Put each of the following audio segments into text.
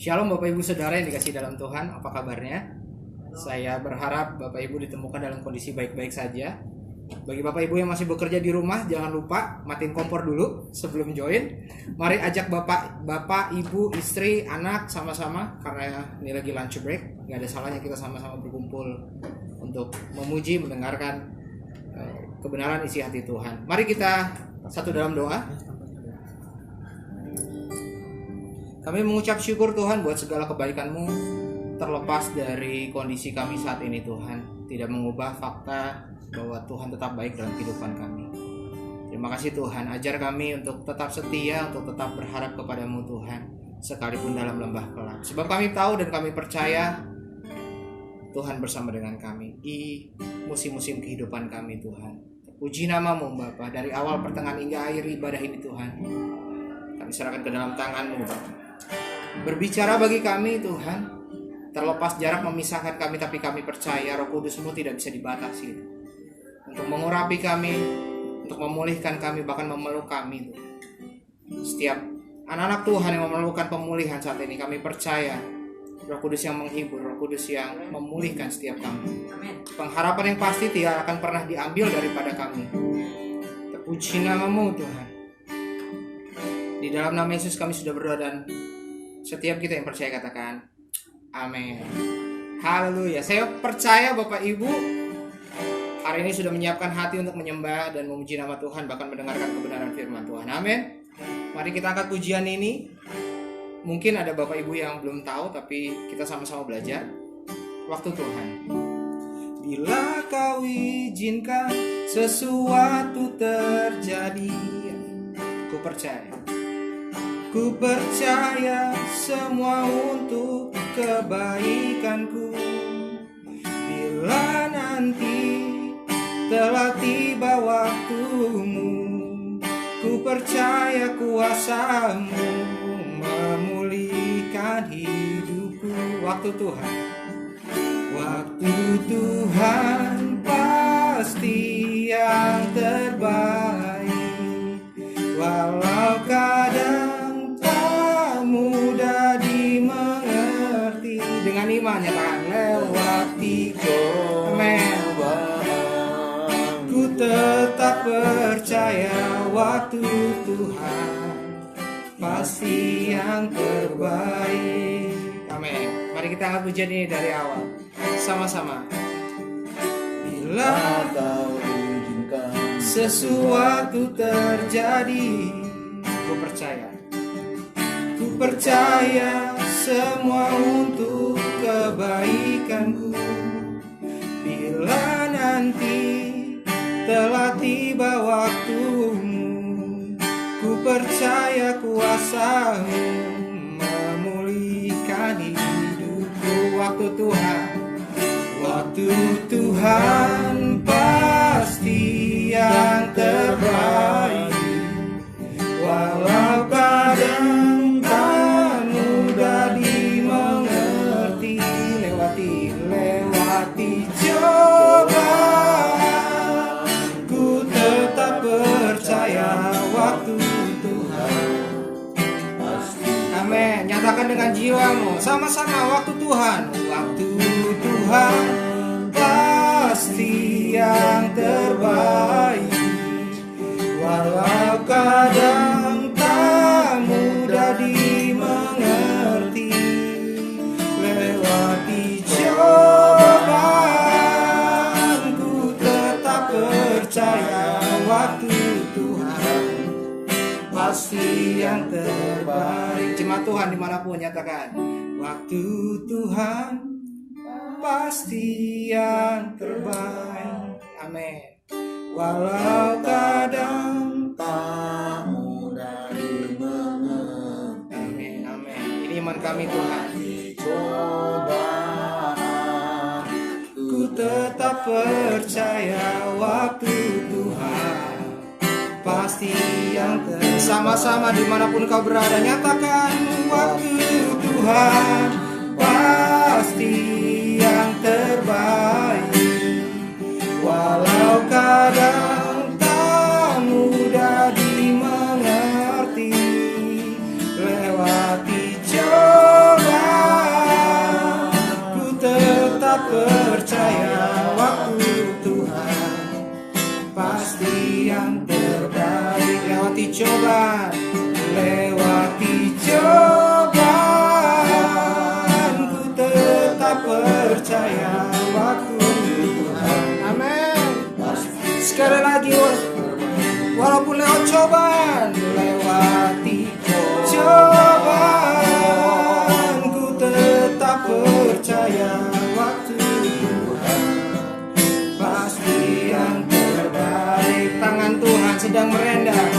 Shalom Bapak Ibu Saudara yang dikasihi dalam Tuhan, apa kabarnya? Saya berharap Bapak Ibu ditemukan dalam kondisi baik-baik saja. Bagi Bapak Ibu yang masih bekerja di rumah, jangan lupa matiin kompor dulu sebelum join. Mari ajak Bapak, Ibu, istri, anak sama-sama, karena ini lagi lunch break. Gak ada salahnya kita sama-sama berkumpul untuk memuji, mendengarkan kebenaran isi hati Tuhan. Mari kita satu dalam doa. Kami mengucap syukur Tuhan buat segala kebaikan-Mu, terlepas dari kondisi kami saat ini Tuhan. Tidak mengubah fakta bahwa Tuhan tetap baik dalam kehidupan kami. Terima kasih Tuhan, ajar kami untuk tetap setia, untuk tetap berharap kepada-Mu Tuhan, sekalipun dalam lembah kelam. Sebab kami tahu dan kami percaya Tuhan bersama dengan kami di musim-musim kehidupan kami Tuhan. Puji nama-Mu Bapa, dari awal, pertengahan hingga akhir ibadah ini Tuhan. Kami serahkan ke dalam tangan-Mu Bapa. Berbicara bagi kami Tuhan, terlepas jarak memisahkan kami, tapi kami percaya Roh Kudus-Mu tidak bisa dibatasi untuk mengurapi kami, untuk memulihkan kami, bahkan memeluk kami. Setiap anak-anak Tuhan yang memerlukan pemulihan saat ini, kami percaya Roh Kudus yang menghibur, Roh Kudus yang memulihkan setiap kami. Pengharapan yang pasti tidak akan pernah diambil daripada kami. Terpuji nama-Mu Tuhan. Di dalam nama Yesus kami sudah berdoa, dan setiap kita yang percaya katakan amin. Haleluya. Saya percaya Bapak Ibu hari ini sudah menyiapkan hati untuk menyembah dan memuji nama Tuhan, bahkan mendengarkan kebenaran firman Tuhan. Amin. Mari kita angkat pujian ini. Mungkin ada Bapak Ibu yang belum tahu, tapi kita sama-sama belajar. Waktu Tuhan. Bila Kau izinkan sesuatu terjadi, ku percaya. Ku percaya semua untuk kebaikanku. Bila nanti telah tiba waktumu, ku percaya kuasa-Mu memulihkan hidupku. Waktu Tuhan. Waktu Tuhan pasti yang terbaik. Walau kadang mudah dimengerti, dengan iman nyatakan lewati cobaan, ku tetap percaya waktu Tuhan pasti yang terbaik. Amin. Mari kita angkat pujian ini dari awal sama-sama. Bila Kau izinkan sesuatu terjadi, ku percaya. Ku percaya semua untuk kebaikanku. Bila nanti telah tiba waktumu, ku percaya kuasa-Mu memulihkan hidupku. Waktu Tuhan. Waktu Tuhan pasti yang terbaik. Walau kadang tak mudah dimengerti, lewati cobaan, ku tetap percaya waktu Tuhan pasti. Amin. Nyatakan dengan jiwamu sama-sama, waktu Tuhan. Waktu Tuhan pasti yang terbaik. Walau kadang tak mudah dimengerti, lewati cobaan, ku tetap percaya waktu Tuhan pasti yang terbaik. Jemaat Tuhan dimanapun nyatakan, waktu Tuhan pasti yang terbaik. Amin. Walau kadang tak mudah dimengerti. Amin, amin. Ini iman kami Tuhan. Cobaan, ku tetap percaya waktu Tuhan pasti yang terbaik. Sama-sama dimanapun kau berada, nyatakan waktu Tuhan pasti yang terbaik. Walau kadang tak mudah dimengerti, lewati coba cobaan lewati cobaan, ku tetap percaya waktu Tuhan pasti yang terbaik. Tangan Tuhan sedang merendam,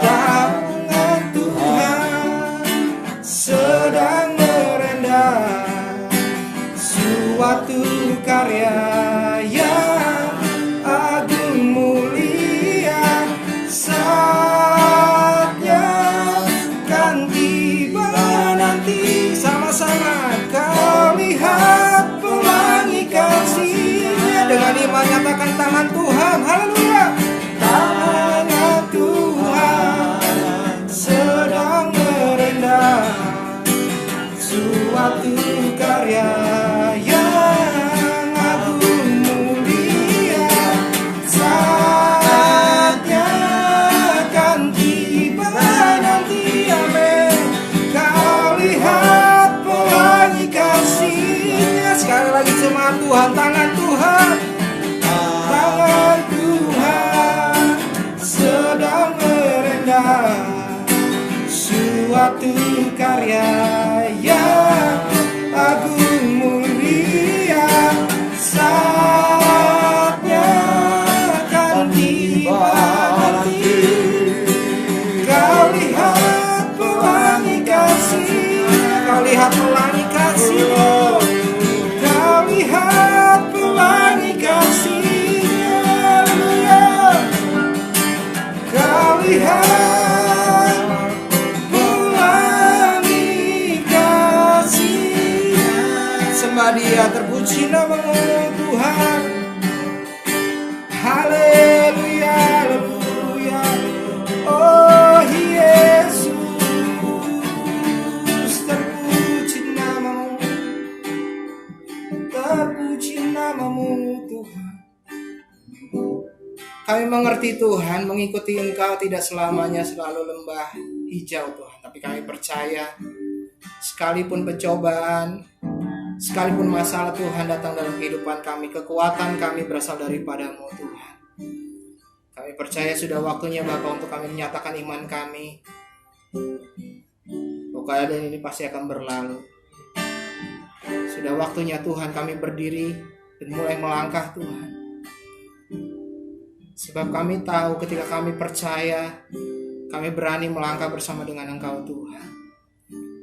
tangan Tuhan sedang merendam suatu karya yang agung mulia. Saatnya kan tiba nanti, sama-sama kau lihat pelangi kasih-Nya. Dengan iman nyatakan tangan Tuhan, haleluya. Tangan Tuhan sedang merendam suatu karya yang agung mulia. Saatnya akan tiba nanti, amin. Kau lihat pelangi kasih-Nya. Sekali lagi jemaat Tuhan, tangan Tuhan, tangan Tuhan sedang merendam suatu karya yang agung mulia. Saatnya akan tiba nanti, kau lihat pelangi kasih-Nya. Kau lihat pelangi kasih-Nya, kau lihat pelangi kasih-Nya, haleluya. Kau lihat pelangi kasih-Nya. Sembah Dia, terpuji nama-Mu Tuhan. Haleluya, haleluya. Oh Yesus, terpuji nama-Mu, terpuji nama-Mu Tuhan. Kami mengerti Tuhan, mengikuti Engkau tidak selamanya selalu lembah hijau Tuhan. Tapi kami percaya sekalipun pencobaan, sekalipun masalah Tuhan datang dalam kehidupan kami, kekuatan kami berasal daripada-Mu Tuhan. Kami percaya sudah waktunya Bapa untuk kami menyatakan iman kami bahwa keadaan ini pasti akan berlalu. Sudah waktunya Tuhan kami berdiri dan mulai melangkah Tuhan. Sebab kami tahu ketika kami percaya, kami berani melangkah bersama dengan Engkau Tuhan.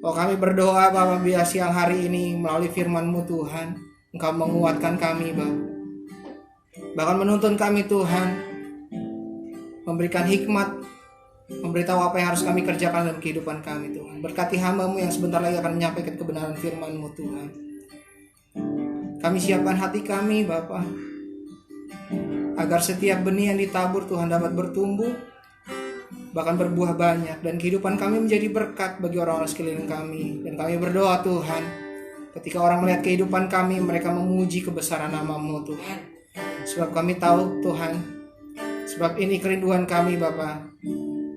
Oh, kami berdoa Bapa biar siang hari ini melalui firman-Mu Tuhan, Engkau menguatkan kami Bapa. Bahkan menuntun kami Tuhan, memberikan hikmat, memberitahu apa yang harus kami kerjakan dalam kehidupan kami Tuhan. Berkati hamba-Mu yang sebentar lagi akan menyampaikan kebenaran firman-Mu Tuhan. Kami siapkan hati kami Bapa, agar setiap benih yang ditabur Tuhan dapat bertumbuh, bahkan berbuah banyak, dan kehidupan kami menjadi berkat bagi orang-orang sekeliling kami. Dan kami berdoa Tuhan, ketika orang melihat kehidupan kami, mereka memuji kebesaran nama-Mu Tuhan. Sebab kami tahu Tuhan, sebab ini kerinduan kami Bapa,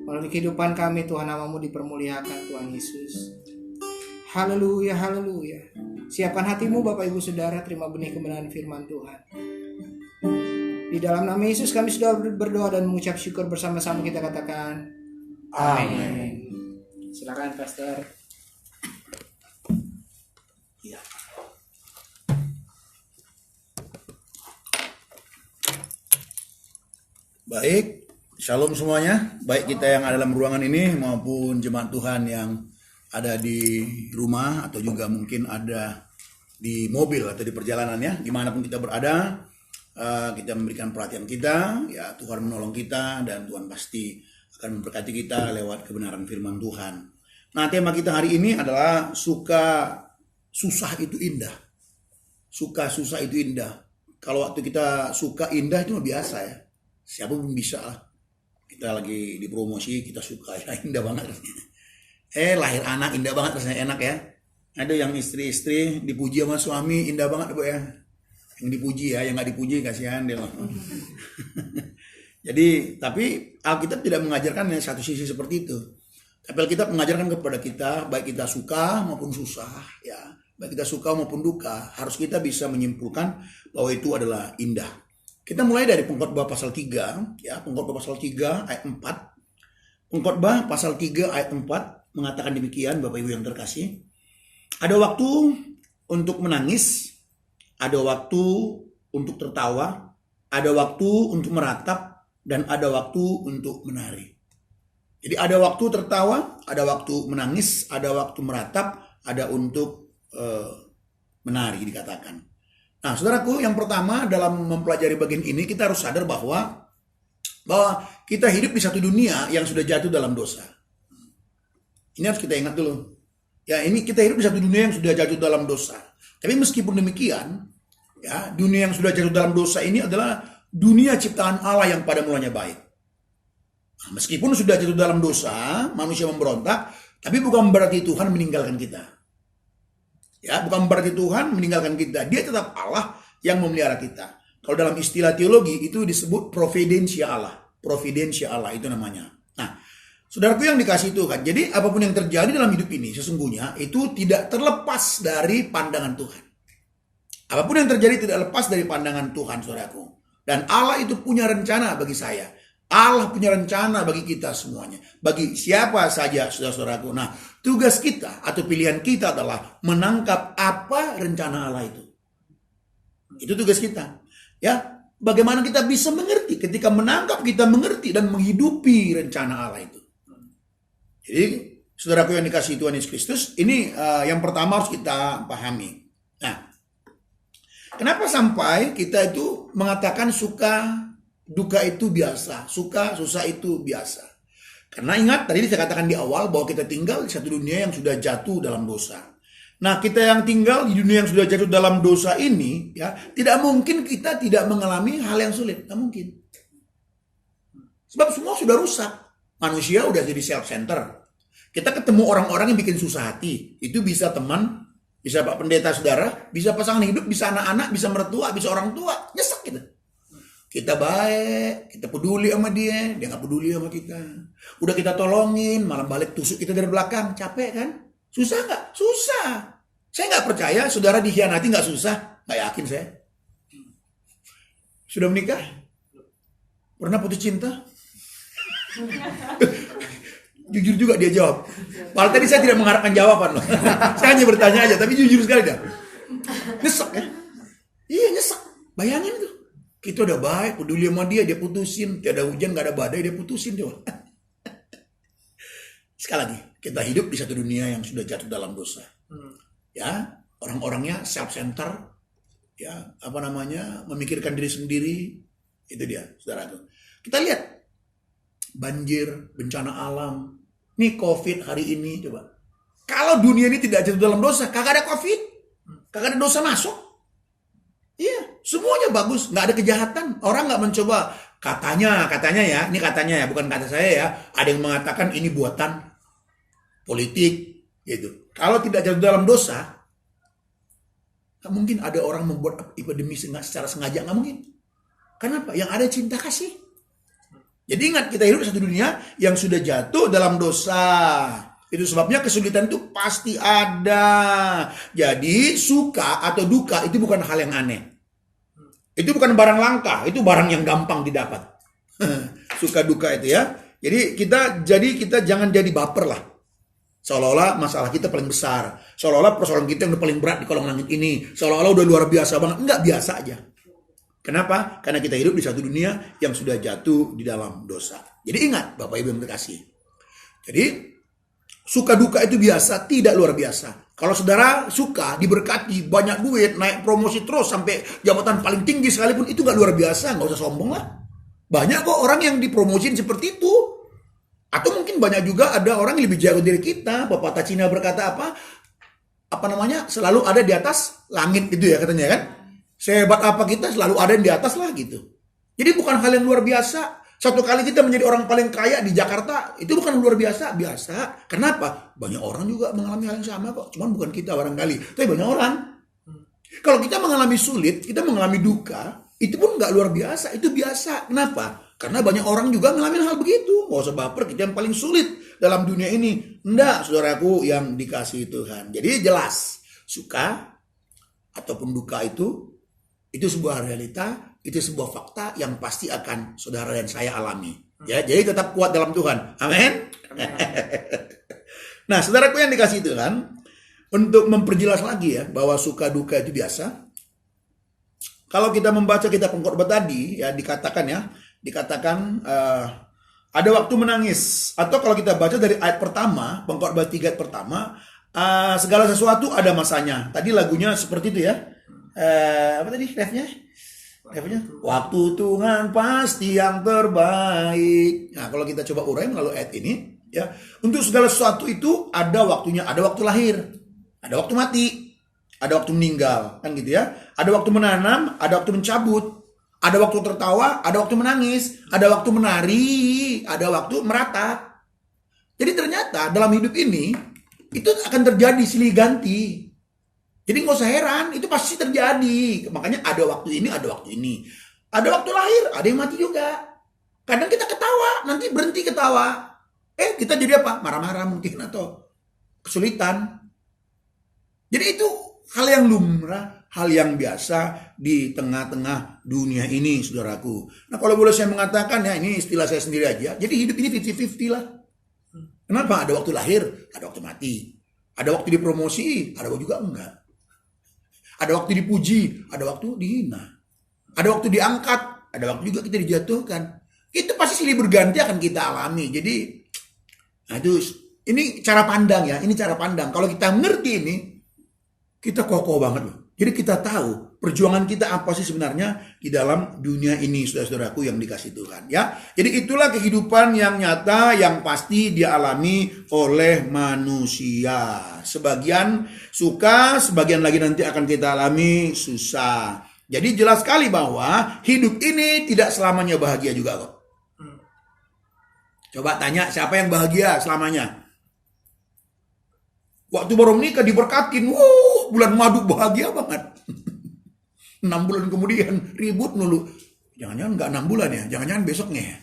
melalui kehidupan kami Tuhan, nama-Mu dipermuliakan Tuhan Yesus. Haleluya, haleluya. Siapkan hatimu Bapak Ibu Saudara, terima benih kebenaran firman Tuhan. Di dalam nama Yesus kami sudah berdoa dan mengucap syukur, bersama-sama kita katakan amin. Silakan Pastor. Ya. Baik, shalom semuanya. Baik kita yang ada dalam ruangan ini maupun jemaat Tuhan yang ada di rumah atau juga mungkin ada di mobil atau di perjalanan ya, dimanapun kita berada. Kita memberikan perhatian kita, ya Tuhan menolong kita dan Tuhan pasti akan memberkati kita lewat kebenaran firman Tuhan. Nah, tema kita hari ini adalah suka susah itu indah. Suka susah itu indah. Kalau waktu kita suka indah itu biasa ya. Siapa pun bisa lah. Kita lagi di promosi, kita suka ya, indah banget. Lahir anak indah banget, rasanya enak ya. Ada yang istri-istri dipuji sama suami, indah banget Bu ya. Yang dipuji ya, yang nggak dipuji kasihan dia. Jadi, tapi Alkitab tidak mengajarkan yang satu sisi seperti itu. Tapi Alkitab mengajarkan kepada kita, baik kita suka maupun susah, ya, baik kita suka maupun duka, harus kita bisa menyimpulkan bahwa itu adalah indah. Kita mulai dari Pengkhotbah pasal 3, ya, Pengkhotbah pasal 3 ayat 4. Pengkhotbah pasal 3 ayat 4 mengatakan demikian, Bapak Ibu yang terkasih. Ada waktu untuk menangis, ada waktu untuk tertawa, ada waktu untuk meratap, dan ada waktu untuk menari. Jadi ada waktu tertawa, ada waktu menangis, ada waktu meratap, ada untuk menari dikatakan. Nah, saudaraku, yang pertama dalam mempelajari bagian ini kita harus sadar bahwa kita hidup di satu dunia yang sudah jatuh dalam dosa. Ini harus kita ingat dulu. Ya, ini kita hidup di satu dunia yang sudah jatuh dalam dosa. Tapi meskipun demikian, ya, dunia yang sudah jatuh dalam dosa ini adalah dunia ciptaan Allah yang pada mulanya baik. Nah, meskipun sudah jatuh dalam dosa, manusia memberontak, tapi bukan berarti Tuhan meninggalkan kita. Ya, bukan berarti Tuhan meninggalkan kita. Dia tetap Allah yang memelihara kita. Kalau dalam istilah teologi itu disebut providensia Allah. Providensia Allah itu namanya. Nah, saudaraku yang dikasih Tuhan. Jadi apapun yang terjadi dalam hidup ini sesungguhnya itu tidak terlepas dari pandangan Tuhan. Apapun yang terjadi tidak lepas dari pandangan Tuhan, saudaraku. Dan Allah itu punya rencana bagi saya. Allah punya rencana bagi kita semuanya. Bagi siapa saja, saudara-saudaraku. Nah, tugas kita atau pilihan kita adalah menangkap apa rencana Allah itu. Itu tugas kita. Ya, bagaimana kita bisa mengerti? Ketika menangkap, kita mengerti dan menghidupi rencana Allah itu. Jadi, saudaraku yang dikasihi Tuhan Yesus Kristus, ini yang pertama harus kita pahami. Nah, kenapa sampai kita itu mengatakan suka duka itu biasa, suka susah itu biasa? Karena ingat tadi saya katakan di awal bahwa kita tinggal di satu dunia yang sudah jatuh dalam dosa. Nah, kita yang tinggal di dunia yang sudah jatuh dalam dosa ini, ya, tidak mungkin kita tidak mengalami hal yang sulit, tidak mungkin. Sebab semua sudah rusak. Manusia udah jadi self-center. Kita ketemu orang-orang yang bikin susah hati. Itu bisa teman, bisa Pak Pendeta saudara, bisa pasangan hidup, bisa anak-anak, bisa mertua, bisa orang tua. Nyesek gitu. Kita baik, kita peduli sama dia nggak peduli sama kita. Udah kita tolongin, malah balik tusuk kita dari belakang. Capek kan? Susah nggak? Susah. Saya nggak percaya saudara dikhianati nggak susah. Nggak yakin saya. Sudah menikah? Pernah putus cinta? Jujur juga dia jawab. Padahal tadi saya tidak mengharapkan jawaban loh. Saya hanya bertanya aja, tapi jujur sekali dah. Nyesek ya? Iya nyesek. Bayangin tuh. Kita udah baik, peduli sama dia putusin. Tiada hujan, gak ada badai, dia putusin. Coba. Sekali lagi, kita hidup di satu dunia yang sudah jatuh dalam dosa. Ya, orang-orangnya self-center. Ya, memikirkan diri sendiri. Itu dia, saudara. Kita lihat. Banjir, bencana alam. Nih COVID hari ini, coba. Kalau dunia ini tidak jatuh dalam dosa, kagak ada COVID. Kagak ada dosa masuk. Iya, semuanya bagus, nggak ada kejahatan. Orang nggak mencoba, katanya ya, ini katanya ya, bukan kata saya ya. Ada yang mengatakan ini buatan politik, gitu. Kalau tidak jatuh dalam dosa, nggak mungkin ada orang membuat epidemi secara sengaja, nggak mungkin. Kenapa? Yang ada cinta kasih. Jadi ingat, kita hidup di satu dunia yang sudah jatuh dalam dosa. Itu sebabnya kesulitan itu pasti ada. Jadi suka atau duka itu bukan hal yang aneh. Itu bukan barang langka, itu barang yang gampang didapat. Suka duka itu ya. Jadi kita jangan jadi baper lah. Seolah-olah masalah kita paling besar. Seolah-olah persoalan kita yang udah paling berat di kolong langit ini. Seolah-olah udah luar biasa banget. Enggak, biasa aja. Kenapa? Karena kita hidup di satu dunia yang sudah jatuh di dalam dosa. Jadi ingat, Bapak Ibu yang terkasih. Jadi suka duka itu biasa, tidak luar biasa. Kalau saudara suka, diberkati, banyak duit, naik promosi terus sampai jabatan paling tinggi sekalipun, itu gak luar biasa, gak usah sombong lah. Banyak kok orang yang dipromosin seperti itu. Atau mungkin banyak juga ada orang yang lebih jago dari kita. Pepatah Cina berkata selalu ada di atas langit gitu ya katanya kan. Sehebat apa kita selalu ada di atas lah gitu. Jadi bukan hal yang luar biasa. Satu kali kita menjadi orang paling kaya di Jakarta, itu bukan luar biasa, biasa. Kenapa? Banyak orang juga mengalami hal yang sama kok. Cuman bukan kita barangkali, tapi banyak orang. Kalau kita mengalami sulit, kita mengalami duka, itu pun nggak luar biasa, itu biasa. Kenapa? Karena banyak orang juga mengalami hal begitu. Nggak usah baper, kita yang paling sulit dalam dunia ini. Enggak, saudaraku yang dikasihi Tuhan. Jadi jelas, suka ataupun duka itu Itu sebuah realita, itu sebuah fakta yang pasti akan saudara dan saya alami. Ya, jadi tetap kuat dalam Tuhan. Amin. Nah, saudaraku yang dikasihi Tuhan, untuk memperjelas lagi ya bahwa suka duka itu biasa. Kalau kita membaca kitab Pengkhotbah tadi ya dikatakan ada waktu menangis, atau kalau kita baca dari ayat pertama Pengkhotbah 3 ayat pertama, segala sesuatu ada masanya. Tadi lagunya seperti itu ya. Apa tadi refnya? Waktu Tuhan pasti yang terbaik. Nah, kalau kita coba urai melalui ayat ini ya, untuk segala sesuatu itu ada waktunya, ada waktu lahir, ada waktu mati, ada waktu meninggal, kan gitu ya. Ada waktu menanam, ada waktu mencabut, ada waktu tertawa, ada waktu menangis, ada waktu menari, ada waktu meratap. Jadi ternyata dalam hidup ini itu akan terjadi silih ganti. Jadi nggak usah heran, itu pasti terjadi. Makanya ada waktu ini, ada waktu ini. Ada waktu lahir, ada yang mati juga. Kadang kita ketawa, nanti berhenti ketawa. Kita jadi apa? Marah-marah mungkin atau kesulitan. Jadi itu hal yang lumrah, hal yang biasa di tengah-tengah dunia ini, saudaraku. Nah, kalau boleh saya mengatakan ya, ini istilah saya sendiri aja. Jadi hidup ini 50-50 lah. Kenapa? Ada waktu lahir, ada waktu mati. Ada waktu dipromosi, ada waktu juga enggak. Ada waktu dipuji, ada waktu dihina. Ada waktu diangkat, ada waktu juga kita dijatuhkan. Itu pasti silih berganti akan kita alami. Jadi, nah itu, ini cara pandang ya, ini cara pandang. Kalau kita ngerti ini, kita kokoh banget loh. Jadi kita tahu perjuangan kita apa sih sebenarnya di dalam dunia ini, saudara-saudaraku yang dikasih Tuhan ya. Jadi itulah kehidupan yang nyata yang pasti dialami oleh manusia. Sebagian suka, sebagian lagi nanti akan kita alami susah. Jadi jelas sekali bahwa hidup ini tidak selamanya bahagia juga kok. Coba tanya siapa yang bahagia selamanya? Waktu baru menikah diberkatin, bulan madu bahagia banget. 6 bulan kemudian ribut mulu. Jangan-jangan nggak 6 bulan ya, jangan-jangan besoknya ya.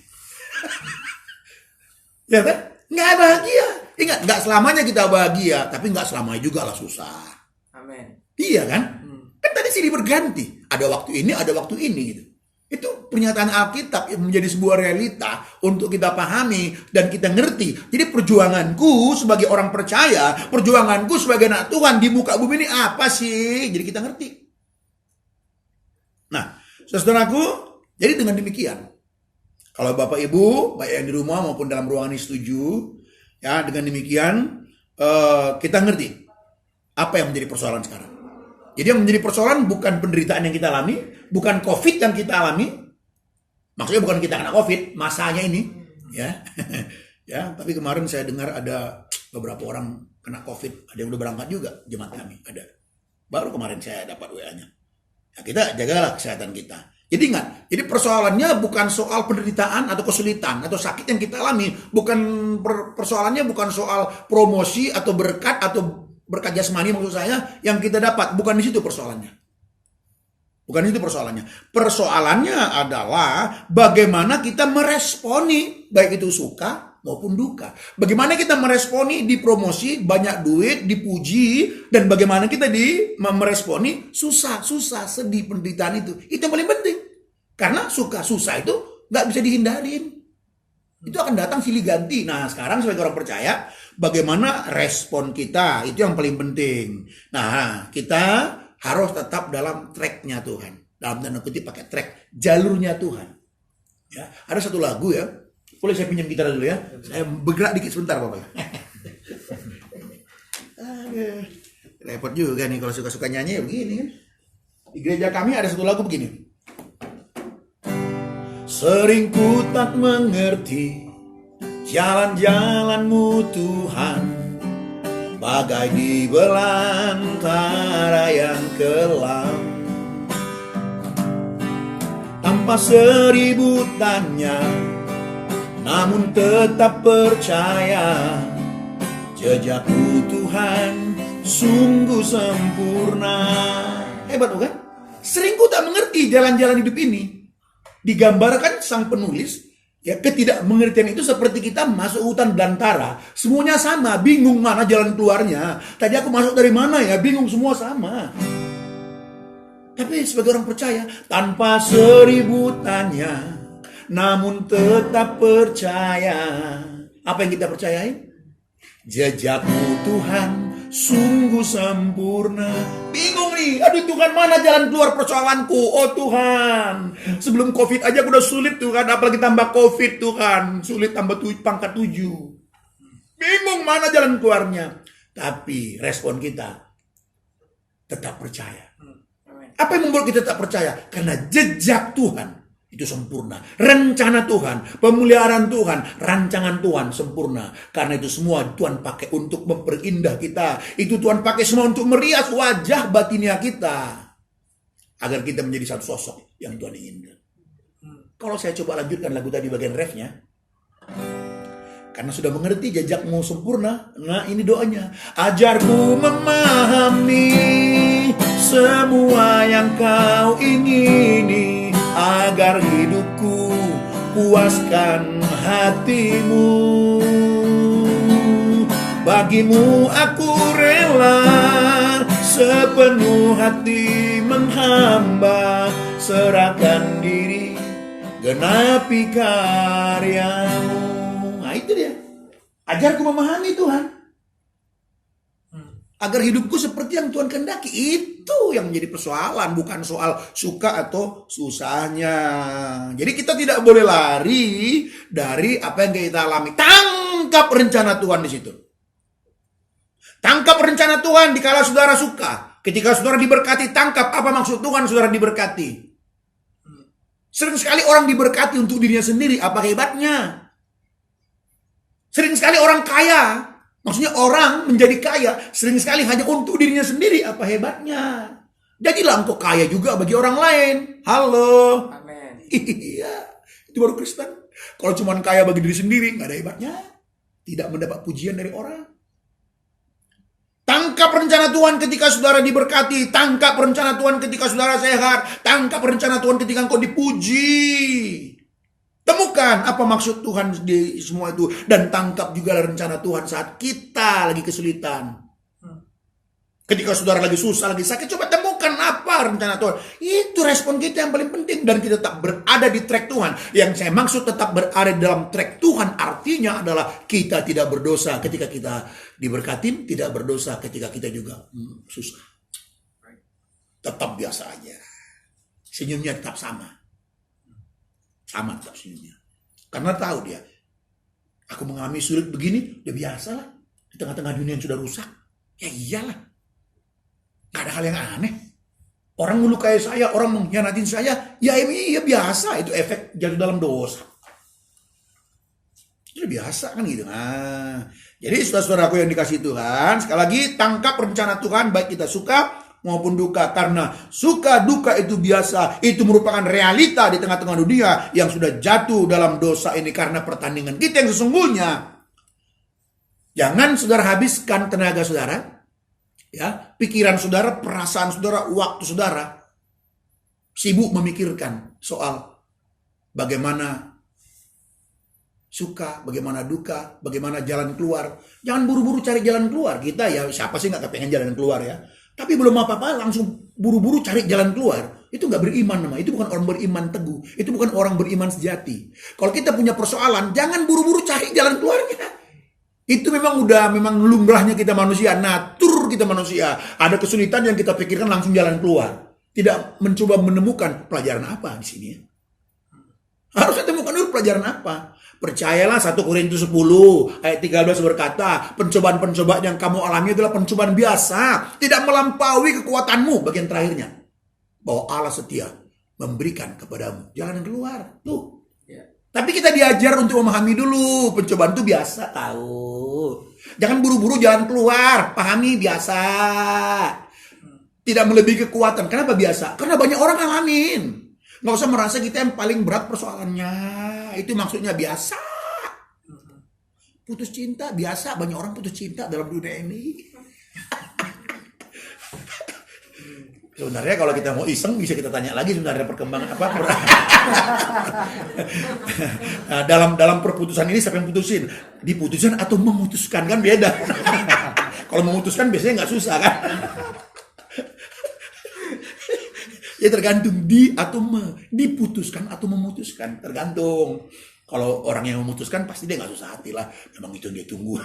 Ya kan? Nggak bahagia. Ingat, nggak selamanya kita bahagia, tapi nggak selamanya juga lah susah. Amin. Iya kan? Kan tadi silih berganti. Ada waktu ini, ada waktu ini gitu. Itu pernyataan Alkitab yang menjadi sebuah realita untuk kita pahami dan kita ngerti. Jadi perjuanganku sebagai orang percaya, perjuanganku sebagai anak Tuhan di muka bumi ini apa sih? Jadi kita ngerti. Nah, saudaraku, jadi dengan demikian, kalau Bapak Ibu, baik yang di rumah maupun dalam ruangan ini setuju, ya dengan demikian kita ngerti apa yang menjadi persoalan sekarang. Jadi yang menjadi persoalan bukan penderitaan yang kita alami, bukan COVID yang kita alami. Maksudnya bukan kita kena COVID, masanya ini, ya. Ya, tapi kemarin saya dengar ada beberapa orang kena COVID, ada yang udah berangkat juga jemaat kami, ada. Baru kemarin saya dapat WA-nya. Ya, kita jagalah kesehatan kita. Jadi ingat, jadi persoalannya bukan soal penderitaan atau kesulitan atau sakit yang kita alami, bukan persoalannya bukan soal promosi atau berkat atau berkat jasmani maksud saya yang kita dapat, bukan di situ persoalannya. Bukan itu persoalannya. Persoalannya adalah bagaimana kita meresponi baik itu suka maupun duka. Bagaimana kita meresponi dipromosi, banyak duit, dipuji, dan bagaimana kita meresponi susah, sedih, penderitaan itu. Itu yang paling penting. Karena suka, susah itu nggak bisa dihindarin. Itu akan datang silih ganti. Nah, sekarang sebagai orang percaya, bagaimana respon kita, itu yang paling penting. Nah, kita harus tetap dalam tracknya Tuhan. Dalam tanda kutip pakai track, jalurnya Tuhan. Ya, ada satu lagu ya. Boleh saya pinjam gitar dulu ya? Saya bergerak dikit sebentar, Bapak. Repot juga nih kalau suka-suka nyanyi ya begini kan. Di gereja kami ada satu lagu begini. Sering ku tak mengerti jalan-jalan-Mu Tuhan, bagai di belantara yang kelam. Tanpa seribu tanya, namun tetap percaya, jejakku Tuhan sungguh sempurna. Hebat bukan? Sering ku tak mengerti jalan-jalan hidup ini. Digambarkan sang penulis, ya ketidakmengertian itu seperti kita masuk hutan belantara. Semuanya sama, bingung mana jalan keluarnya. Tadi aku masuk dari mana ya, bingung semua sama. Tapi sebagai orang percaya, tanpa 1000 tanya, namun tetap percaya. Apa yang kita percayai? Jejakmu Tuhan sungguh sempurna. Bingung nih, aduh Tuhan, mana jalan keluar persoalanku? Oh Tuhan, sebelum COVID aja aku udah sulit Tuhan, apalagi tambah COVID Tuhan, sulit tambah pangkat 7. Bingung mana jalan keluarnya. Tapi respon kita tetap percaya. Apa yang membuat kita tetap percaya? Karena jejak Tuhan itu sempurna. Rencana Tuhan, pemeliharaan Tuhan, rancangan Tuhan sempurna. Karena itu semua Tuhan pakai untuk memperindah kita. Itu Tuhan pakai semua untuk merias wajah batinia kita. Agar kita menjadi satu sosok yang Tuhan inginkan. Kalau saya coba lanjutkan lagu tadi bagian refnya. Karena sudah mengerti jejakmu sempurna. Nah ini doanya. Ajarku memahami semua yang kau ingini, agar hidupku puaskan hatimu. Bagimu aku rela sepenuh hati menghamba, serahkan diri genapi karyamu. Nah itu dia. Ajarku memahami Tuhan, agar hidupku seperti yang Tuhan kehendaki. Itu yang menjadi persoalan, bukan soal suka atau susahnya. Jadi kita tidak boleh lari dari apa yang kita alami. Tangkap rencana Tuhan di situ. Tangkap rencana Tuhan dikala saudara suka. Ketika saudara diberkati, tangkap apa maksud Tuhan saudara diberkati. Sering sekali orang diberkati untuk dirinya sendiri, apa hebatnya? Sering sekali orang kaya, maksudnya orang menjadi kaya, sering sekali hanya untuk dirinya sendiri. Apa hebatnya? Jadilah engkau kaya juga bagi orang lain. Halo. Amin. Iya, itu baru Kristen. Kalau cuma kaya bagi diri sendiri, nggak ada hebatnya. Tidak mendapat pujian dari orang. Tangkap rencana Tuhan ketika saudara diberkati. Tangkap rencana Tuhan ketika saudara sehat. Tangkap rencana Tuhan ketika engkau dipuji. Temukan apa maksud Tuhan di semua itu. Dan tangkap juga rencana Tuhan saat kita lagi kesulitan. Ketika saudara lagi susah, lagi sakit, coba temukan apa rencana Tuhan. Itu respon kita yang paling penting. Dan kita tetap berada di track Tuhan. Yang saya maksud tetap berada dalam track Tuhan, artinya adalah kita tidak berdosa ketika kita diberkati, tidak berdosa ketika kita juga susah. Tetap biasa aja. Senyumnya tetap sama. Sama tetap senyumnya. Karena tahu dia, aku mengalami sulit begini, udah biasa lah. Di tengah-tengah dunia yang sudah rusak. Ya iyalah. Gak ada hal yang aneh. Orang melukai saya, orang mengkhianatin saya, ya iya biasa. Itu efek jatuh dalam dosa. Itu biasa kan gitu. Nah, jadi saudara-saudaraku yang dikasih Tuhan, sekali lagi tangkap rencana Tuhan, baik kita suka maupun duka. Karena suka duka itu biasa. Itu merupakan realita di tengah-tengah dunia yang sudah jatuh dalam dosa ini karena pertandingan kita yang sesungguhnya. Jangan saudara habiskan tenaga saudara, ya, pikiran saudara, perasaan saudara, waktu saudara sibuk memikirkan soal bagaimana suka, bagaimana duka, bagaimana jalan keluar. Jangan buru-buru cari jalan keluar. Kita ya siapa sih nggak kepengen jalan keluar ya. Tapi belum apa-apa langsung buru-buru cari jalan keluar. Itu nggak beriman namanya. Itu bukan orang beriman teguh. Itu bukan orang beriman sejati. Kalau kita punya persoalan, jangan buru-buru cari jalan keluarnya. Itu memang lumrahnya kita manusia, natur kita manusia. Ada kesulitan yang kita pikirkan langsung jalan keluar. Tidak mencoba menemukan pelajaran apa di sini. Harus kita temukan dulu pelajaran apa. Percayalah 1 Korintus 10 ayat 13 berkata, pencobaan-pencobaan yang kamu alami adalah pencobaan biasa, tidak melampaui kekuatanmu. Bagian terakhirnya, bahwa Allah setia memberikan kepadamu jalan keluar. Tuh. Tapi kita diajar untuk memahami dulu, pencobaan itu biasa, tahu. Jangan buru-buru jalan keluar, pahami biasa. Tidak melebihi kekuatan. Kenapa biasa? Karena banyak orang ngalamin. Nggak usah merasa kita yang paling berat persoalannya. Itu maksudnya biasa. Putus cinta biasa, banyak orang putus cinta dalam dunia ini. Sebenarnya kalau kita mau iseng bisa kita tanya lagi sebenarnya perkembangan apa. Nah, dalam perputusan ini siapa yang putusin? Diputusin atau memutuskan, kan beda. Kalau memutuskan biasanya nggak susah kan. Ya tergantung di atau diputuskan atau memutuskan, tergantung. Kalau orang yang memutuskan pasti dia nggak susah hati lah, memang itu yang dia tunggu.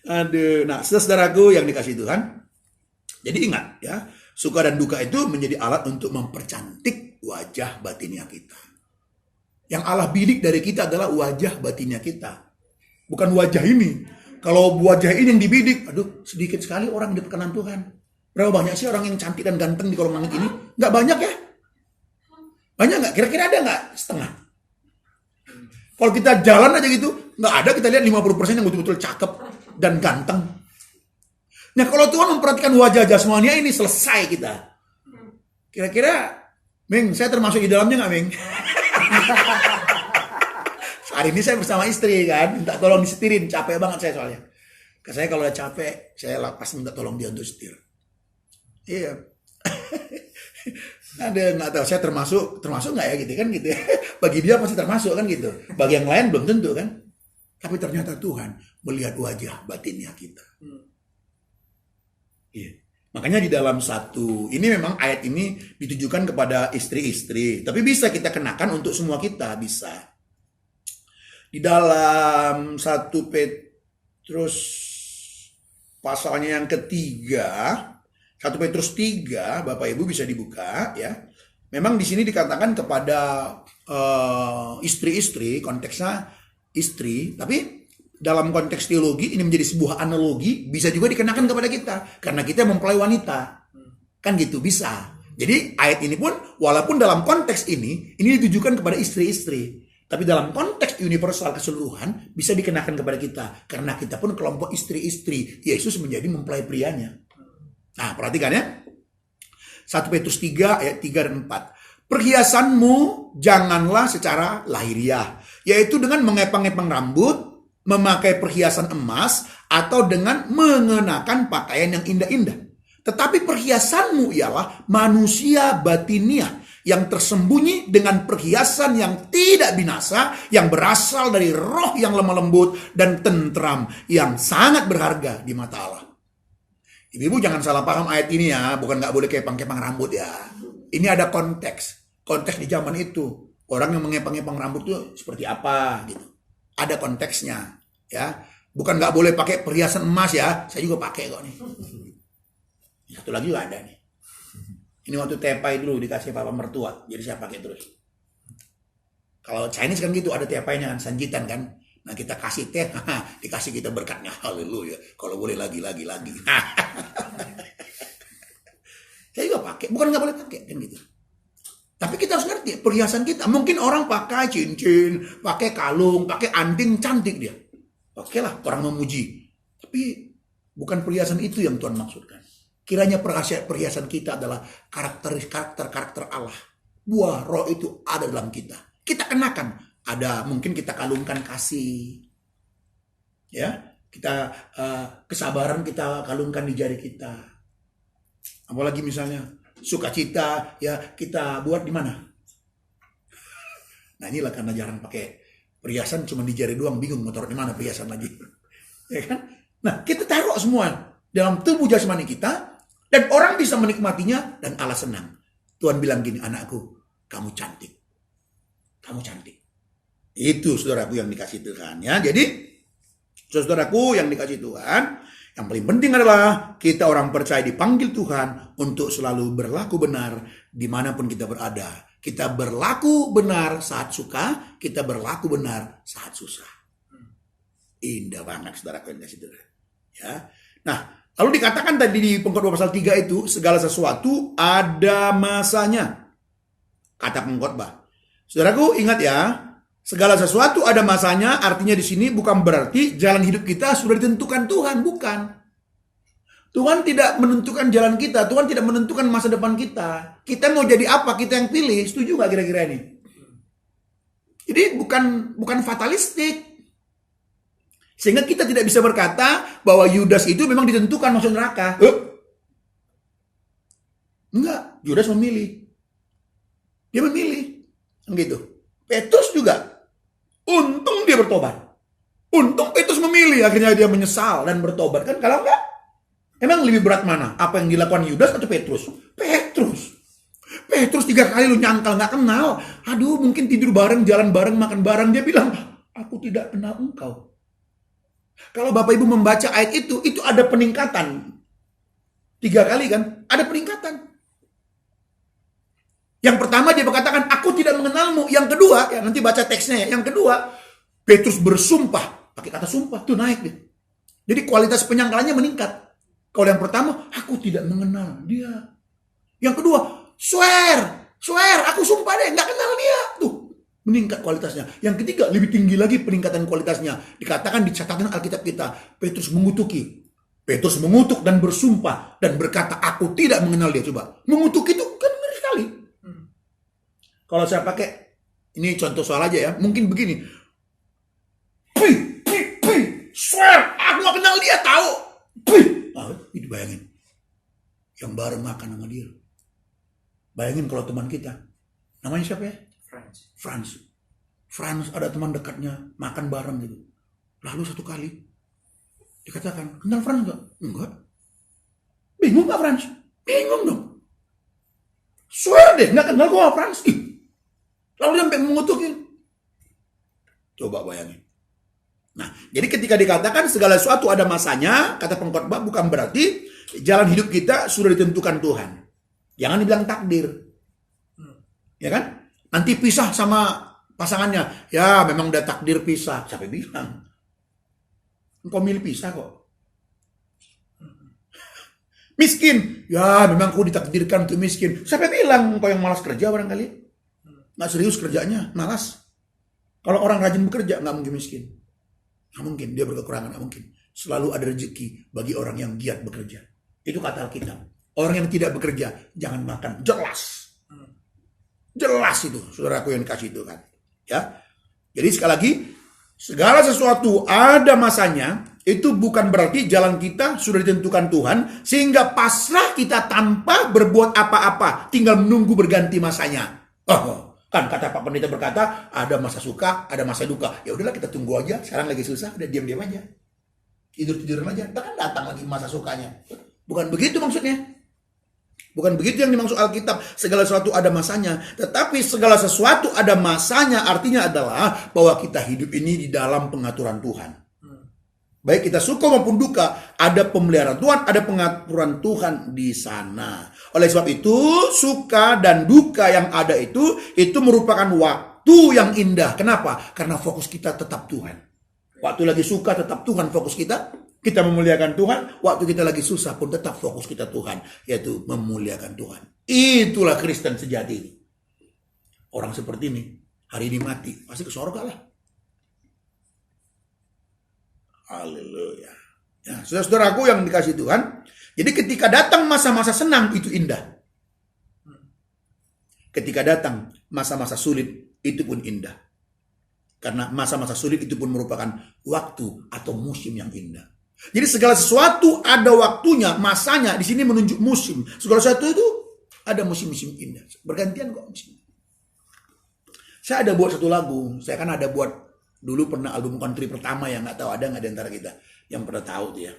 Aduh, nah saudaraku yang dikasih Tuhan, jadi ingat ya, suka dan duka itu menjadi alat untuk mempercantik wajah batinnya kita. Yang Allah bidik dari kita adalah wajah batinnya kita, bukan wajah ini. Kalau wajah ini yang dibidik, aduh sedikit sekali orang yang diperkenan Tuhan. Berapa banyak sih orang yang cantik dan ganteng di kolong langit ini? Nggak banyak ya? Banyak nggak? Kira-kira ada nggak? Setengah. Kalau kita jalan aja gitu, nggak ada, kita lihat 50% yang betul-betul cakep dan ganteng. Nah kalau Tuhan memperhatikan wajah jasmania ini, selesai kita. Kira-kira, Ming, saya termasuk di dalamnya nggak, Ming? Hari ini saya bersama istri kan, minta tolong disetirin, capek banget saya soalnya. Karena saya kalau udah capek, saya pasti minta tolong dia untuk setir. Iya. Ada nggak tahu saya termasuk nggak ya gitu kan gitu ya. Bagi dia pasti termasuk kan gitu. Bagi yang lain belum tentu kan. Tapi ternyata Tuhan melihat wajah batinnya kita. Iya. Makanya di dalam ini memang ayat ini ditujukan kepada istri-istri. Tapi bisa kita kenakan untuk semua kita, bisa. Di dalam 1 Petrus pasalnya yang ketiga, 1 Petrus 3, Bapak Ibu bisa dibuka ya. Memang di sini dikatakan kepada istri-istri, konteksnya istri, tapi dalam konteks teologi ini menjadi sebuah analogi, bisa juga dikenakan kepada kita karena kita mempelai wanita. Kan gitu, bisa. Jadi ayat ini pun walaupun dalam konteks ini ditujukan kepada istri-istri, tapi dalam konteks universal keseluruhan bisa dikenakan kepada kita karena kita pun kelompok istri-istri. Yesus menjadi mempelai prianya. Nah, perhatikan ya. 1 Petrus 3 ayat 3 dan 4. Perhiasanmu janganlah secara lahiriah, yaitu dengan mengepang-epang rambut, memakai perhiasan emas, atau dengan mengenakan pakaian yang indah-indah. Tetapi perhiasanmu ialah manusia batiniah yang tersembunyi dengan perhiasan yang tidak binasa, yang berasal dari roh yang lemah lembut dan tentram, yang sangat berharga di mata Allah. Ibu jangan salah paham ayat ini ya, bukan nggak boleh kepang-kepang rambut ya. Ini ada konteks di zaman itu. Orang yang mengepang-kepang rambut itu seperti apa gitu. Ada konteksnya ya. Bukan nggak boleh pakai perhiasan emas ya, saya juga pakai kok nih. Satu lagi juga ada nih. Ini waktu tepai dulu dikasih papa mertua, jadi saya pakai terus. Kalau Chinese kan gitu, ada tepainya kan, sanjitan kan. Nah kita kasih teh, dikasih kita berkatnya, haleluya. Kalau boleh lagi. Saya juga pakai, bukan nggak boleh pakai kan gitu. Tapi kita harus ngerti perhiasan kita. Mungkin orang pakai cincin, pakai kalung, pakai anting, cantik dia. Oke lah, orang memuji. Tapi bukan perhiasan itu yang Tuhan maksudkan. Kiranya perhiasan kita adalah karakter Allah. Buah roh itu ada dalam kita. Kita kenakan. Ada mungkin kita kalungkan kasih, ya kita kesabaran kita kalungkan di jari kita. Apalagi misalnya sukacita ya kita buat di mana? Nah inilah karena jarang pakai perhiasan, cuma di jari doang, bingung mau taruh di mana perhiasan lagi, ya kan? Nah kita taruh semua dalam tubuh jasmani kita dan orang bisa menikmatinya dan Allah senang. Tuhan bilang gini, anakku, kamu cantik, kamu cantik. Itu saudaraku yang dikasih Tuhan ya. Jadi saudaraku yang dikasih Tuhan, yang paling penting adalah kita orang percaya dipanggil Tuhan untuk selalu berlaku benar dimanapun kita berada. Kita berlaku benar saat suka, kita berlaku benar saat susah. Indah banget saudaraku yang dikasih Tuhan ya. Nah lalu dikatakan tadi di Pengkhotbah pasal 3 itu, segala sesuatu ada masanya, kata pengkhotbah. Saudaraku ingat ya, segala sesuatu ada masanya, artinya di sini bukan berarti jalan hidup kita sudah ditentukan Tuhan, bukan. Tuhan tidak menentukan jalan kita, Tuhan tidak menentukan masa depan kita. Kita mau jadi apa, kita yang pilih. Setuju gak kira-kira ini? Jadi bukan fatalistik. Sehingga kita tidak bisa berkata bahwa Yudas itu memang ditentukan masuk neraka. Enggak, Yudas memilih. Dia memilih. Gitu. Petrus juga. Untung dia bertobat. Untung Petrus memilih, akhirnya dia menyesal dan bertobat. Kan kalau enggak, emang lebih berat mana? Apa yang dilakukan Yudas atau Petrus? Petrus 3 kali lu nyangkal nggak kenal. Aduh, mungkin tidur bareng, jalan bareng, makan bareng. Dia bilang, aku tidak kenal engkau. Kalau Bapak Ibu membaca ayat itu ada peningkatan. 3 kali kan, ada peningkatan. Yang pertama dia berkatakan, aku tidak mengenalmu. Yang kedua, ya nanti baca teksnya ya. Yang kedua, Petrus bersumpah. Pakai kata sumpah, tuh naik deh. Jadi kualitas penyangkalannya meningkat. Kalau yang pertama, aku tidak mengenal dia. Yang kedua, swear, aku sumpah deh, nggak kenal dia. Tuh, meningkat kualitasnya. Yang ketiga, lebih tinggi lagi peningkatan kualitasnya. Dikatakan di catatan Alkitab kita, Petrus mengutuk dan bersumpah dan berkata, aku tidak mengenal dia. Coba, mengutuk itu kan ngeri sekali. Kalau saya pakai, ini contoh soal aja ya, mungkin begini. Swear, aku gak kenal dia, tahu. Itu bayangin. Yang bareng makan sama dia. Bayangin kalau teman kita. Namanya siapa ya? Franz ada teman dekatnya, makan bareng gitu. Lalu satu kali, dikatakan, kenal Franz gak? Enggak. Bingung gak Franz? Bingung dong. Swear deh, gak kenal gua Franz. Lalu sampai mengutukin. Coba bayangin. Nah, jadi ketika dikatakan segala sesuatu ada masanya, kata pengkhotbah bukan berarti jalan hidup kita sudah ditentukan Tuhan. Jangan dibilang takdir. Ya kan? Nanti pisah sama pasangannya. Ya, memang udah takdir pisah. Siapa bilang? Engkau milih pisah kok. Miskin. Ya, memang kau ditakdirkan untuk miskin. Siapa bilang engkau yang malas kerja barangkali? Nggak serius kerjanya, malas. Kalau orang rajin bekerja, nggak mungkin miskin. Nggak mungkin, dia berkekurangan, nggak mungkin. Selalu ada rezeki bagi orang yang giat bekerja. Itu kata Alkitab. Orang yang tidak bekerja, jangan makan. Jelas. Jelas itu, saudaraku yang dikasih itu kan. Ya. Jadi sekali lagi, segala sesuatu ada masanya, itu bukan berarti jalan kita sudah ditentukan Tuhan, sehingga pasrah kita tanpa berbuat apa-apa, tinggal menunggu berganti masanya. Kan kata Pak Pendeta berkata, ada masa suka, ada masa duka. Ya udahlah kita tunggu aja, sekarang lagi susah, udah diam-diam aja. Tidur-tiduran aja, kan datang lagi masa sukanya. Bukan begitu maksudnya. Bukan begitu yang dimaksud Alkitab, segala sesuatu ada masanya. Tetapi segala sesuatu ada masanya, artinya adalah bahwa kita hidup ini di dalam pengaturan Tuhan. Baik kita suka maupun duka, ada pemeliharaan Tuhan, ada pengaturan Tuhan di sana. Oleh sebab itu, suka dan duka yang ada itu merupakan waktu yang indah. Kenapa? Karena fokus kita tetap Tuhan. Waktu lagi suka tetap Tuhan fokus kita. Kita memuliakan Tuhan. Waktu kita lagi susah pun tetap fokus kita Tuhan. Yaitu memuliakan Tuhan. Itulah Kristen sejati. Orang seperti ini, hari ini mati, pasti ke surga lah. Haleluya. Ya, saudara-saudaraku yang dikasih Tuhan. Jadi ketika datang masa-masa senang itu indah. Ketika datang masa-masa sulit itu pun indah. Karena masa-masa sulit itu pun merupakan waktu atau musim yang indah. Jadi segala sesuatu ada waktunya, masanya. Di sini menunjuk musim. Segala sesuatu itu ada musim-musim indah. Bergantian kok musim. Saya ada buat satu lagu. Saya kan ada buat dulu pernah album country pertama yang nggak tahu ada nggak di antara kita yang pernah tahu tuh ya.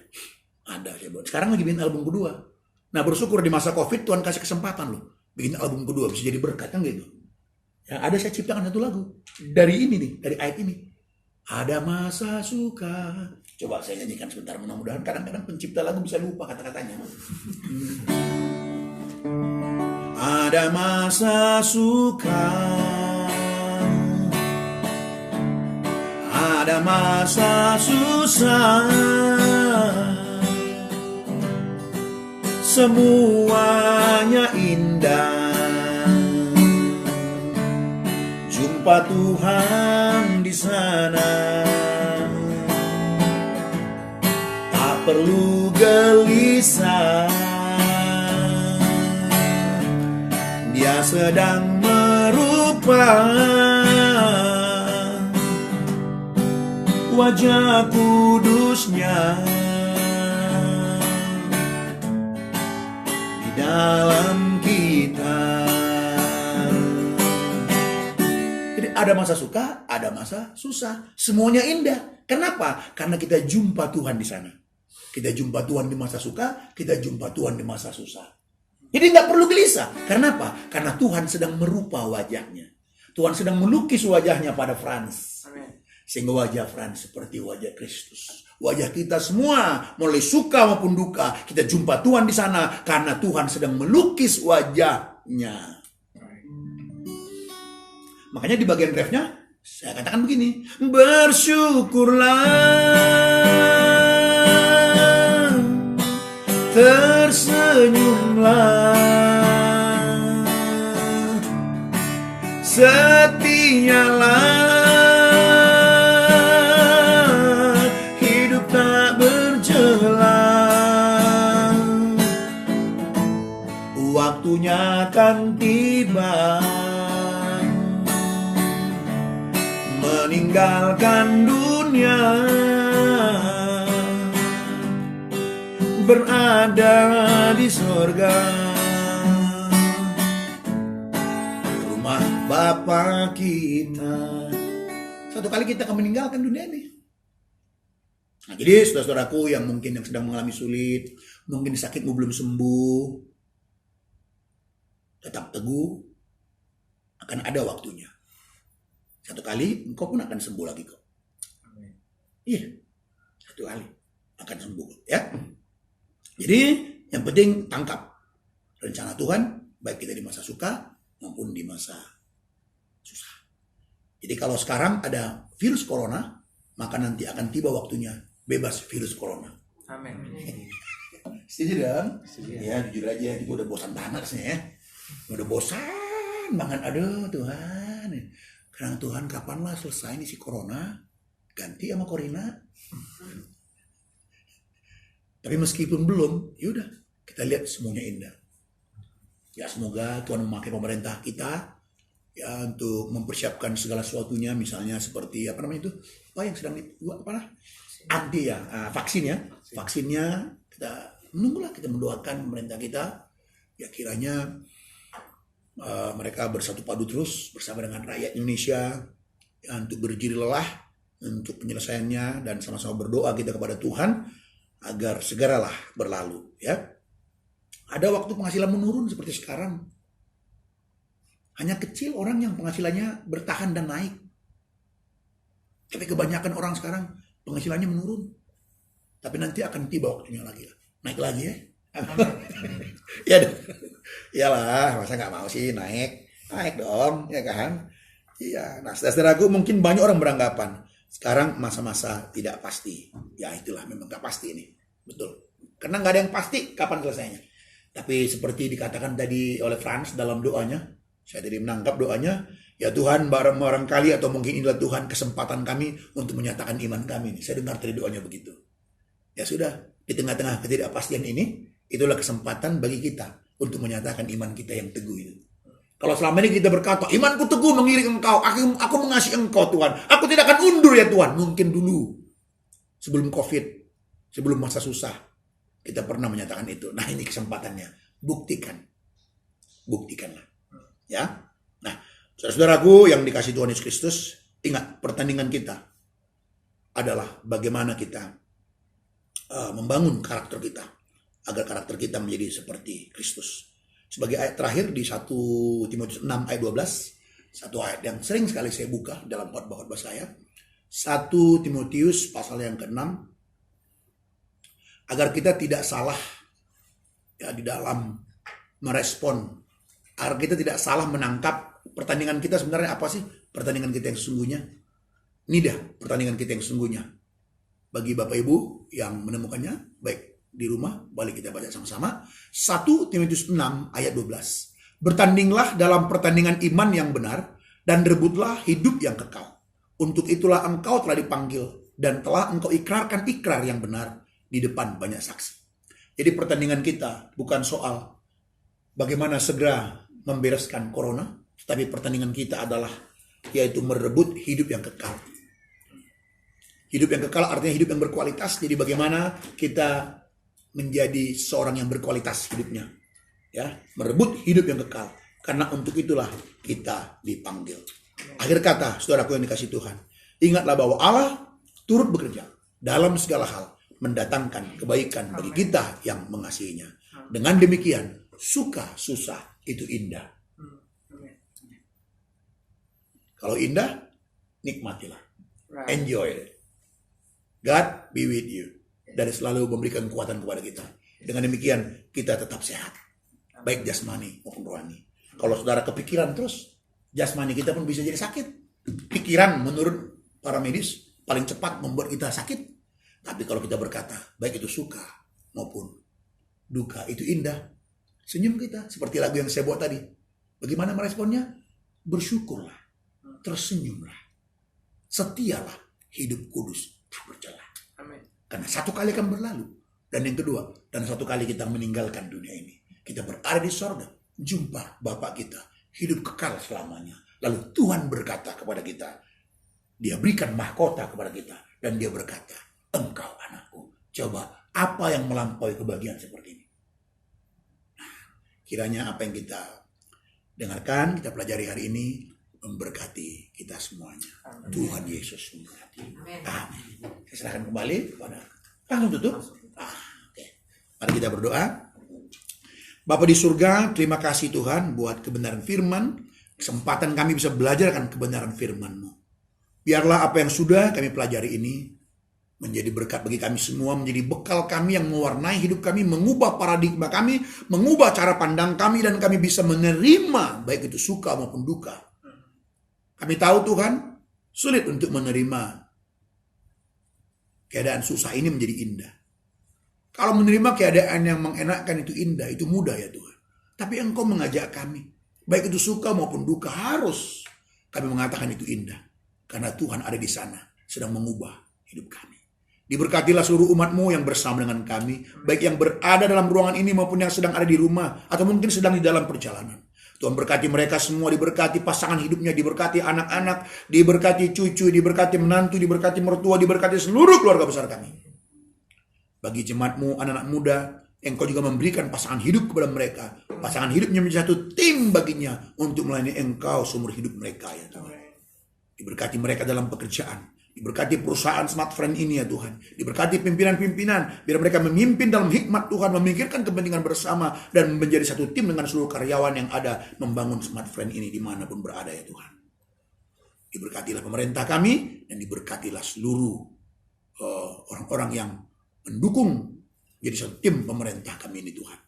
Ada saya buat. Sekarang lagi bikin album kedua. Nah bersyukur di masa COVID Tuhan kasih kesempatan loh bikin album kedua bisa jadi berkat kan gitu. Ya ada saya ciptakan satu lagu dari ini nih dari ayat ini. Ada masa suka. Coba saya nyanyikan sebentar mudah-mudahan kadang-kadang pencipta lagu bisa lupa kata-katanya. Ada masa suka. Ada masa susah, semuanya indah. Jumpa Tuhan di sana, tak perlu gelisah. Dia sedang merubah wajah kudusnya di dalam kita. Jadi ada masa suka, ada masa susah. Semuanya indah. Kenapa? Karena kita jumpa Tuhan di sana. Kita jumpa Tuhan di masa suka, kita jumpa Tuhan di masa susah. Jadi nggak perlu gelisah. Karena apa? Karena Tuhan sedang merupa wajahnya. Tuhan sedang melukis wajahnya pada Frans. Sehingga wajah Frans seperti wajah Kristus. Wajah kita semua, mulai suka maupun duka, kita jumpa Tuhan di sana karena Tuhan sedang melukis wajahnya. Makanya di bagian refnya saya katakan begini, bersyukurlah, tersenyumlah, setialah, hidup tak berjelang, waktunya akan tiba, meninggalkan dunia, berada di surga, rumah Bapa kita. Suatu kali kita akan meninggalkan dunia ini. Nah, jadi saudara-saudaraku yang mungkin yang sedang mengalami sulit, mungkin sakitmu belum sembuh, tetap teguh, akan ada waktunya. Satu kali engkau pun akan sembuh lagi kok. Iya, satu kali akan sembuh ya. Jadi yang penting tangkap rencana Tuhan, baik kita di masa suka maupun di masa susah. Jadi kalau sekarang ada virus corona, maka nanti akan tiba waktunya bebas virus corona. Amin. Setuju dong? Ya jujur aja, itu udah bosan banget sih ya. Udah bosan banget, aduh Tuhan. Karena Tuhan kapanlah selesai nih si corona, ganti sama Corina. Tapi meskipun belum, yaudah kita lihat semuanya indah. Ya semoga Tuhan memakai pemerintah kita ya untuk mempersiapkan segala sesuatunya, misalnya seperti apa namanya itu, apa yang sedang dibuat apa? AD ya, vaksin ya, vaksinnya kita menunggulah, kita mendoakan pemerintah kita, ya kiranya mereka bersatu padu terus bersama dengan rakyat Indonesia ya, untuk berjiri lelah untuk penyelesaiannya, dan sama-sama berdoa kita kepada Tuhan agar segeralah berlalu ya. Ada waktu penghasilan menurun seperti sekarang, hanya kecil orang yang penghasilannya bertahan dan naik, tapi kebanyakan orang sekarang penghasilannya menurun. Tapi nanti akan tiba waktunya lagi naik lagi ya. Ya dong. Iyalah, masa nggak mau sih naik dong, ya kan? Iya. Nah, saudaraku, mungkin banyak orang beranggapan sekarang masa-masa tidak pasti. Ya itulah, memang nggak pasti ini, betul. Karena nggak ada yang pasti kapan selesainya. Tapi seperti dikatakan tadi oleh Frans dalam doanya, saya tadi menangkap doanya, ya Tuhan barangkali atau mungkin inilah Tuhan kesempatan kami untuk menyatakan iman kami. Saya dengar tadi doanya begitu. Ya sudah, di tengah-tengah ketidakpastian ini, itulah kesempatan bagi kita untuk menyatakan iman kita yang teguh itu. Kalau selama ini kita berkata, imanku teguh mengiring engkau, aku mengasihi engkau Tuhan, aku tidak akan undur ya Tuhan. Mungkin dulu, sebelum COVID, sebelum masa susah, kita pernah menyatakan itu. Nah ini kesempatannya, buktikanlah. Ya. Nah, saudaraku yang dikasihi Tuhan Yesus Kristus, ingat pertandingan kita adalah bagaimana kita membangun karakter kita, agar karakter kita menjadi seperti Kristus. Sebagai ayat terakhir di 1 Timotius 6 ayat 12, satu ayat yang sering sekali saya buka dalam khotbah-khotbah saya. 1 Timotius pasal yang ke-6, agar kita tidak salah ya di dalam merespon, agar kita tidak salah menangkap pertandingan kita sebenarnya apa sih? Pertandingan kita yang sesungguhnya. Ini dah pertandingan kita yang sesungguhnya. Bagi Bapak Ibu yang menemukannya, baik di rumah, balik kita baca sama-sama. 1 Timotius 6 ayat 12. Bertandinglah dalam pertandingan iman yang benar, dan rebutlah hidup yang kekal. Untuk itulah engkau telah dipanggil, dan telah engkau ikrarkan ikrar yang benar di depan banyak saksi. Jadi pertandingan kita bukan soal bagaimana segera membereskan corona, tetapi pertandingan kita adalah yaitu merebut hidup yang kekal. Hidup yang kekal artinya hidup yang berkualitas. Jadi bagaimana kita menjadi seorang yang berkualitas hidupnya, ya, merebut hidup yang kekal. Karena untuk itulah kita dipanggil. Akhir kata, saudaraku yang dikasihi Tuhan, ingatlah bahwa Allah turut bekerja dalam segala hal, mendatangkan kebaikan bagi kita yang mengasihinya. Dengan demikian, suka, susah, itu indah. Kalau indah, nikmatilah. Enjoy. God be with you. Dan selalu memberikan kekuatan kepada kita. Dengan demikian, kita tetap sehat. Baik jasmani maupun rohani. Kalau saudara kepikiran terus, jasmani kita pun bisa jadi sakit. Pikiran menurut para medis paling cepat membuat kita sakit. Tapi kalau kita berkata, baik itu suka maupun duka, itu indah. Senyum kita, seperti lagu yang saya buat tadi. Bagaimana meresponnya? Bersyukurlah. Tersenyumlah, setialah, hidup kudus tak bercela. Amin. Karena satu kali akan berlalu, dan yang kedua, dan satu kali kita meninggalkan dunia ini, kita berada di sorga, jumpa Bapa kita, hidup kekal selamanya. Lalu Tuhan berkata kepada kita, Dia berikan mahkota kepada kita, dan Dia berkata, engkau anakku. Coba apa yang melampaui kebahagiaan seperti ini? Kiranya apa yang kita dengarkan, kita pelajari hari ini, memberkati kita semuanya. Amin. Tuhan Yesus memberkati. Amin. Saya serahkan kembali kepada langsung tutup. Oke. Mari kita berdoa. Bapa di surga, terima kasih Tuhan buat kebenaran firman. Kesempatan kami bisa belajar akan kebenaran firman-Mu. Biarlah apa yang sudah kami pelajari ini menjadi berkat bagi kami semua, menjadi bekal kami yang mewarnai hidup kami, mengubah paradigma kami, mengubah cara pandang kami, dan kami bisa menerima baik itu suka maupun duka. Kami tahu Tuhan, sulit untuk menerima keadaan susah ini menjadi indah. Kalau menerima keadaan yang mengenakkan itu indah, itu mudah ya Tuhan. Tapi Engkau mengajak kami, baik itu suka maupun duka, harus kami mengatakan itu indah. Karena Tuhan ada di sana, sedang mengubah hidup kami. Diberkatilah seluruh umat-Mu yang bersama dengan kami, baik yang berada dalam ruangan ini maupun yang sedang ada di rumah, atau mungkin sedang di dalam perjalanan. Tuhan berkati mereka semua, diberkati pasangan hidupnya, diberkati anak-anak, diberkati cucu, diberkati menantu, diberkati mertua, diberkati seluruh keluarga besar kami. Bagi jemaat-Mu, anak-anak muda, Engkau juga memberikan pasangan hidup kepada mereka. Pasangan hidupnya menjadi satu tim baginya untuk melayani Engkau seumur hidup mereka ya Tuhan. Diberkati mereka dalam pekerjaan. Diberkati perusahaan Smartfriend ini ya Tuhan. Diberkati pimpinan-pimpinan. Biar mereka memimpin dalam hikmat Tuhan. Memikirkan kepentingan bersama. Dan menjadi satu tim dengan seluruh karyawan yang ada. Membangun Smartfriend ini dimanapun berada ya Tuhan. Diberkatilah pemerintah kami. Dan diberkatilah seluruh orang-orang yang mendukung. Jadi satu tim pemerintah kami ini Tuhan.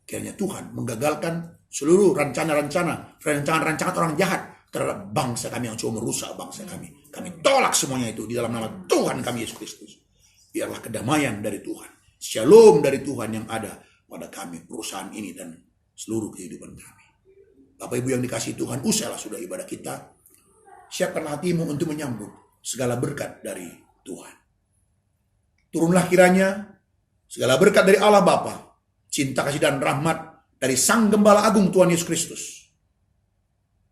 Kiranya Tuhan menggagalkan seluruh rancangan-rancangan orang jahat terhadap bangsa kami yang coba merusak bangsa kami. Kami tolak semuanya itu di dalam nama Tuhan kami Yesus Kristus. Biarlah kedamaian dari Tuhan, shalom dari Tuhan yang ada pada kami, perusahaan ini dan seluruh kehidupan kami. Bapak Ibu yang dikasihi Tuhan, usailah sudah ibadah kita. Siapkanlah hatimu untuk menyambut segala berkat dari Tuhan. Turunlah kiranya segala berkat dari Allah Bapa, cinta kasih dan rahmat dari Sang Gembala Agung Tuhan Yesus Kristus,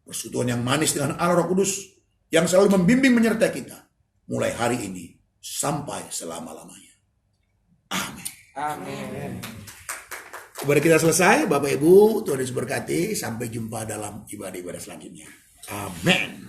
persekutuan yang manis dengan Allah Roh Kudus yang selalu membimbing menyertai kita mulai hari ini sampai selama-lamanya. Amin. Amin. Ibadah kita selesai, Bapak Ibu, Tuhan Yesus berkati. Sampai jumpa dalam ibadah-ibadah selanjutnya. Amin.